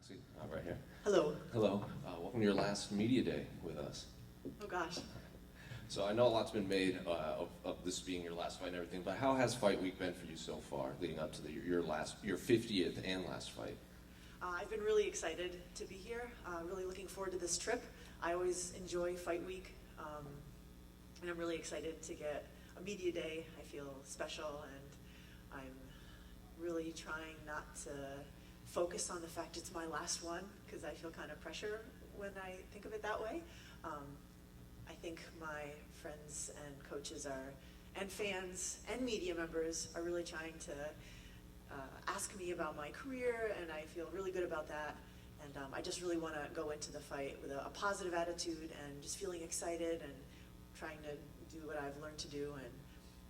Roxy, right here. Hello. Hello. Welcome to your last media day with us. Oh gosh. So I know a lot's been made of this being your last fight and everything, but how has fight week been for you so far, leading up to your 50th and last fight? I've been really excited to be here. Really looking forward to this trip. I always enjoy fight week, and I'm really excited to get a media day. I feel special, and I'm really trying not to focus on the fact it's my last one, because I feel kind of pressure when I think of it that way. I think my friends and coaches and fans and media members are really trying to ask me about my career, and I feel really good about that. And I just really want to go into the fight with a positive attitude and just feeling excited and trying to do what I've learned to do. And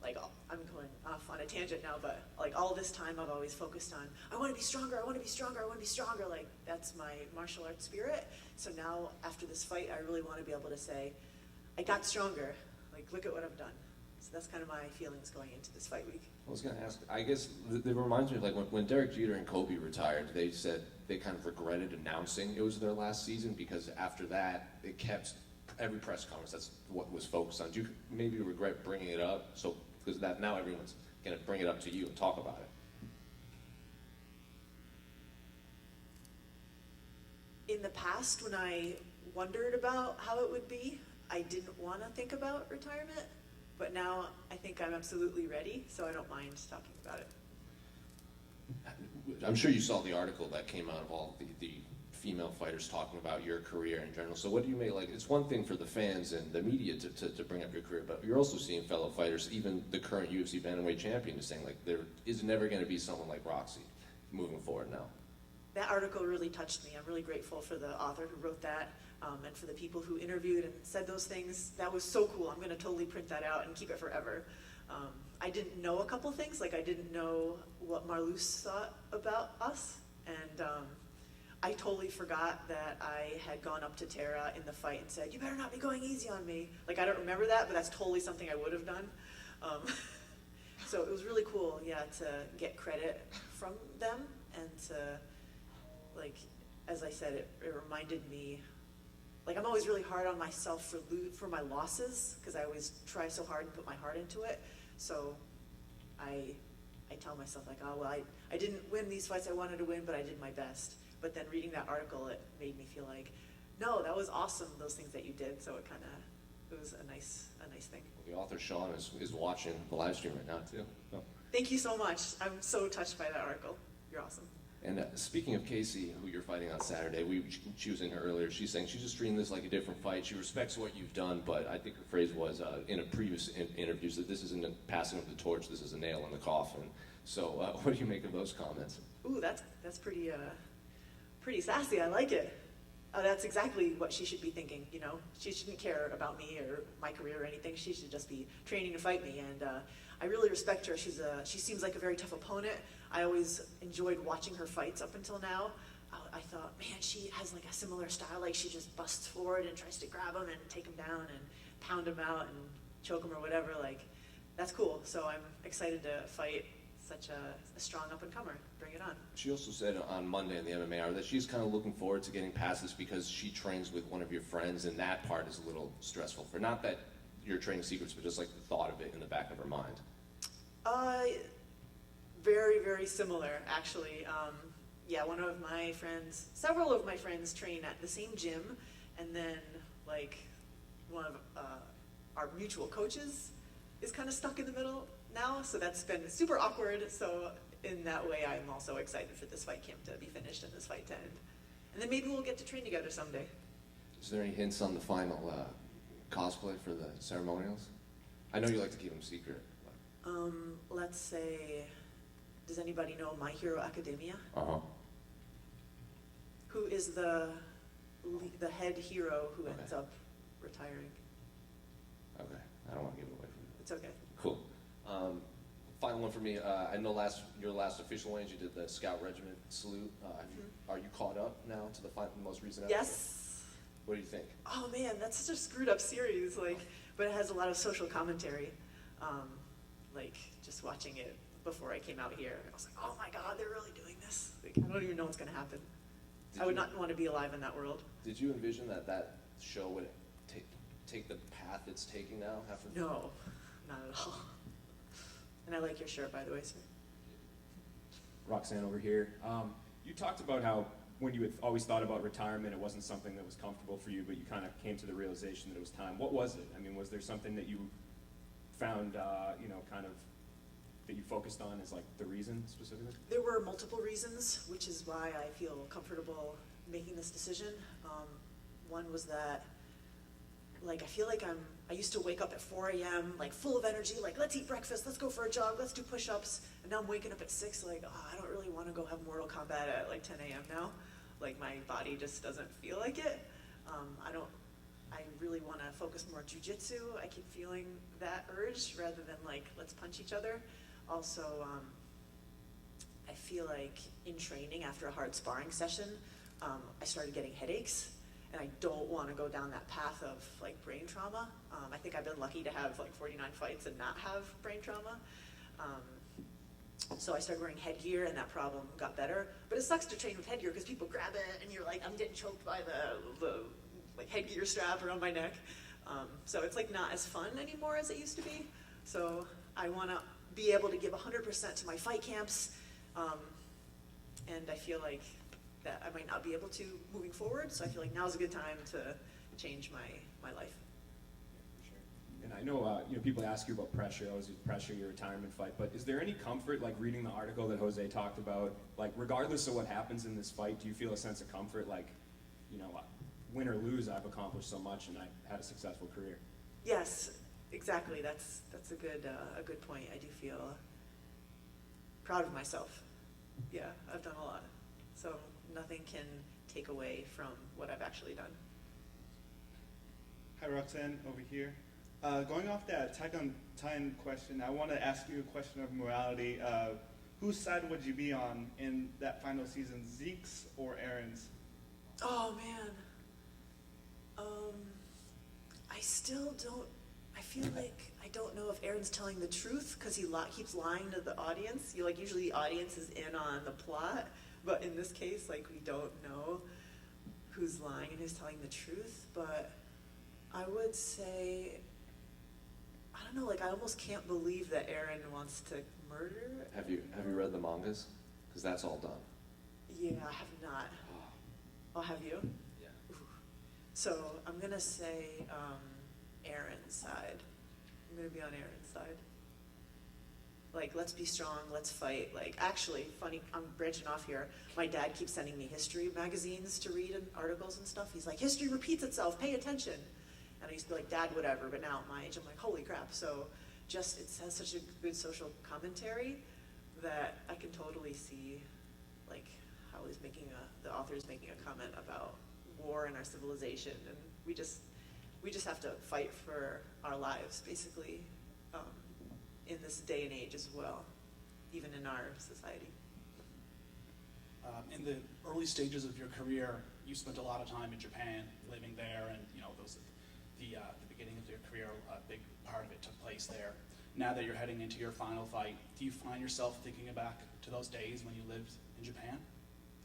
like, I'm going off on a tangent now, but like all this time I've always focused on, I want to be stronger, I want to be stronger, I want to be stronger. Like, that's my martial arts spirit. So now after this fight, I really want to be able to say, I got stronger. Like, look at what I've done. So that's kind of my feelings going into this fight week. I was going to ask, I guess it reminds me of like when Derek Jeter and Kobe retired, they said they kind of regretted announcing it was their last season, because after that, it kept every press conference, that's what was focused on. Do you maybe regret bringing it up? So, because that now everyone's going to bring it up to you and talk about it. In the past, when I wondered about how it would be, I didn't want to think about retirement, but now I think I'm absolutely ready, so I don't mind talking about it. I'm sure you saw the article that came out of all the female fighters talking about your career in general. So what do you make, like, it's one thing for the fans and the media to bring up your career, but you're also seeing fellow fighters, even the current UFC bantamweight champion is saying, like, there is never going to be someone like Roxy moving forward now. That article really touched me. I'm really grateful for the author who wrote that, and for the people who interviewed and said those things. That was so cool. I'm going to totally print that out and keep it forever. I didn't know a couple things, like I didn't know what Marloes thought about us, and I totally forgot that I had gone up to Tara in the fight and said, you better not be going easy on me. Like, I don't remember that, but that's totally something I would have done. So it was really cool, yeah, to get credit from them, and to, like, as I said, it reminded me, like, I'm always really hard on myself for my losses, because I always try so hard and put my heart into it. So I tell myself, like, oh, well, I didn't win these fights I wanted to win, but I did my best. But then reading that article, it made me feel like, no, that was awesome, those things that you did. So it was a nice thing. Well, the author, Sean, is watching the live stream right now, too. Oh. Thank you so much. I'm so touched by that article. You're awesome. And speaking of Casey, who you're fighting on Saturday, she was in here earlier. She's saying she's just treating this like a different fight. She respects what you've done, but I think her phrase was in a previous interview that this isn't a passing of the torch. This is a nail in the coffin. So, what do you make of those comments? Ooh, that's pretty sassy. I like it. That's exactly what she should be thinking. You know, she shouldn't care about me or my career or anything. She should just be training to fight me. And I really respect her. She seems like a very tough opponent. I always enjoyed watching her fights up until now. I thought, man, she has like a similar style. Like, she just busts forward and tries to grab him and take him down and pound him out and choke him or whatever. Like, that's cool. So I'm excited to fight such a strong up-and-comer. Bring it on. She also said on Monday in the MMA Hour that she's kind of looking forward to getting past this, because she trains with one of your friends, and that part is a little stressful for, not that you're training secrets, but just like the thought of it in the back of her mind. Very, very similar, actually. Yeah, several of my friends train at the same gym, and then like one of our mutual coaches is kind of stuck in the middle now, so that's been super awkward. So in that way, I'm also excited for this fight camp to be finished and this fight to end. And then maybe we'll get to train together someday. Is there any hints on the final cosplay for the ceremonials? I know you like to keep them secret. Let's say, does anybody know My Hero Academia? Uh-huh. Who is the head hero who ends up retiring? Okay, I don't want to give it away from you. It's okay. Cool. Final one for me. I know your last official range, you did the Scout Regiment salute. Are you caught up now to the most recent episode? Yes. What do you think? Oh man, that's such a screwed up series. Like, but it has a lot of social commentary. Like, just watching it before I came out here, I was like, oh my god, they're really doing this. Like, I don't even know what's gonna happen. I would not want to be alive in that world. Did you envision that that show would take the path it's taking now? No, not at all. And I like your shirt, by the way, sir. Roxanne over here. You talked about how when you had always thought about retirement, it wasn't something that was comfortable for you, but you kind of came to the realization that it was time. What was it? I mean, was there something that you found, kind of that you focused on as like the reason specifically? There were multiple reasons, which is why I feel comfortable making this decision. One was that, like, I feel like I used to wake up at 4 a.m., like, full of energy, like, let's eat breakfast, let's go for a jog, let's do push-ups. And now I'm waking up at 6, like, oh, I don't really want to go have Mortal Kombat at, like, 10 a.m. now. Like, my body just doesn't feel like it. I really want to focus more jujitsu. I keep feeling that urge rather than, like, let's punch each other. Also, I feel like in training after a hard sparring session, I started getting headaches. And I don't want to go down that path of like brain trauma. I think I've been lucky to have like 49 fights and not have brain trauma. So I started wearing headgear and that problem got better. But it sucks to train with headgear because people grab it and you're like, I'm getting choked by the like headgear strap around my neck. So it's like not as fun anymore as it used to be. So I want to be able to give 100% to my fight camps. And I feel like that I might not be able to moving forward, so I feel like now's a good time to change my life. Yeah, for sure. And I know, people ask you about pressure, always pressure, your retirement fight, but is there any comfort, like reading the article that Jose talked about, like regardless of what happens in this fight, do you feel a sense of comfort, like, win or lose, I've accomplished so much and I had a successful career? Yes, exactly. That's a good point. I do feel proud of myself. Yeah, I've done a lot. So nothing can take away from what I've actually done. Hi, Roxanne, over here. Going off that Attack on Titan question, I want to ask you a question of morality. Whose side would you be on in that final season, Zeke's or Aaron's? Oh, man. I still don't, I feel like I don't know if Aaron's telling the truth because he keeps lying to the audience. Usually the audience is in on the plot. But in this case, like, we don't know who's lying and who's telling the truth. But I would say, I don't know, like, I almost can't believe that Aaron wants to murder. Have you read the mangas? Because that's all done. Yeah, I have not. Oh, have you? Yeah. Ooh. So I'm going to say Aaron's side. I'm going to be on Aaron's side. Like, let's be strong, let's fight. Like, actually, funny, I'm branching off here. My dad keeps sending me history magazines to read and articles and stuff. He's like, history repeats itself, pay attention. And I used to be like, Dad, whatever, but now at my age, I'm like, holy crap. So it has such a good social commentary that I can totally see, like, how the author is making a comment about war and our civilization. And we just have to fight for our lives, basically. In this day and age as well, even in our society. In the early stages of your career, you spent a lot of time in Japan, living there, and the beginning of your career, a big part of it took place there. Now that you're heading into your final fight, do you find yourself thinking back to those days when you lived in Japan?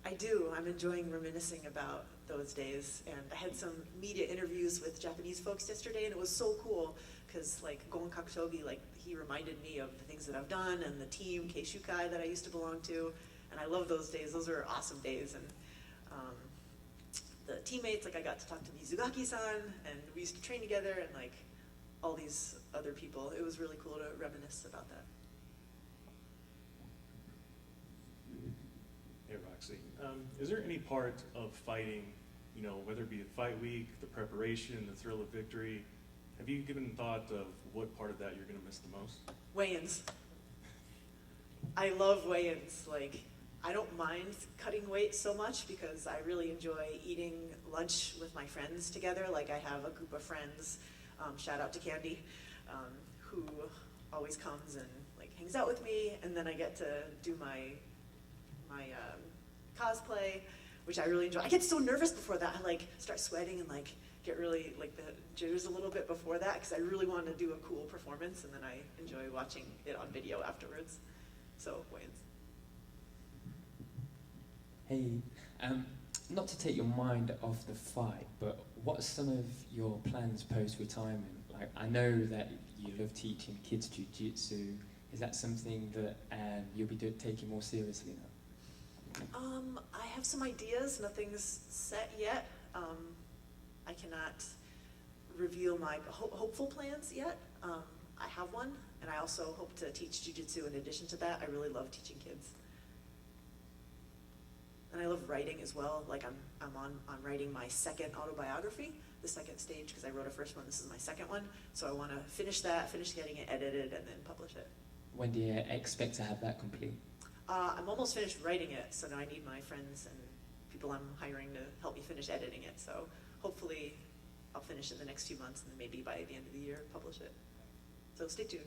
I do. I'm enjoying reminiscing about those days, and I had some media interviews with Japanese folks yesterday, and it was so cool because, like, Gon Kakutogi, like, he reminded me of the things that I've done and the team Keishukai that I used to belong to, and I love those days. Those are awesome days, and the teammates, like, I got to talk to Mizugaki-san, and we used to train together, and like all these other people. It was really cool to reminisce about that. Hey, Roxy. Is there any part of fighting, whether it be the fight week, the preparation, the thrill of victory, have you given thought of what part of that you're going to miss the most? Weigh-ins. I love weigh-ins. Like, I don't mind cutting weight so much because I really enjoy eating lunch with my friends together. Like, I have a group of friends, shout out to Candy, who always comes and like hangs out with me, and then I get to do my cosplay, which I really enjoy. I get so nervous before that. I like start sweating and like get really like the jitters a little bit before that because I really want to do a cool performance, and then I enjoy watching it on video afterwards. So, weigh-ins. Hey, not to take your mind off the fight, but what are some of your plans post-retirement? Like, I know that you love teaching kids jiu-jitsu. Is that something that you'll be taking more seriously now? I have some ideas. Nothing's set yet. I cannot reveal my hopeful plans yet. I have one, and I also hope to teach jiu-jitsu in addition to that. I really love teaching kids. And I love writing as well. Like I'm on writing my second autobiography, the second stage, because I wrote a first one. This is my second one. So I want to finish that, finish getting it edited, and then publish it. When do you expect to have that complete? I'm almost finished writing it, so now I need my friends and people I'm hiring to help me finish editing it. So hopefully I'll finish in the next few months, and then maybe by the end of the year publish it. So stay tuned.